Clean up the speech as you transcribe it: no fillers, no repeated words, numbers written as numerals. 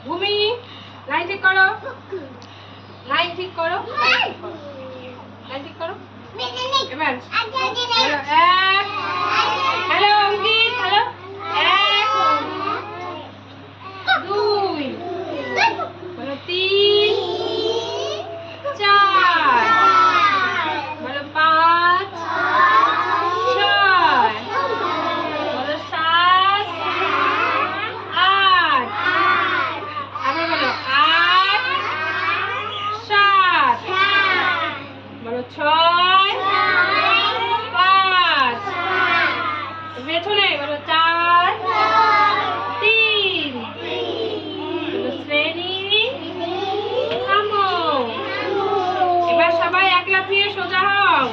ভূমি লাইন ঠিক করো, লাইন ঠিক করো, লাইন ঠিক করো। এবার হ্যালো এক, হ্যালো অঙ্কিত, হ্যালো এক, দুই, বলো তিন, চার, বলো পাঁচ, ছয়, বলো সাত, আট, আবার বলো আট, সাত, বলো ছয়, পাঁচ, পেছনে বলো চার, তিন, বলো শ্রেণী থামো। এবার সবাই এক লাফিয়ে সোজা হও।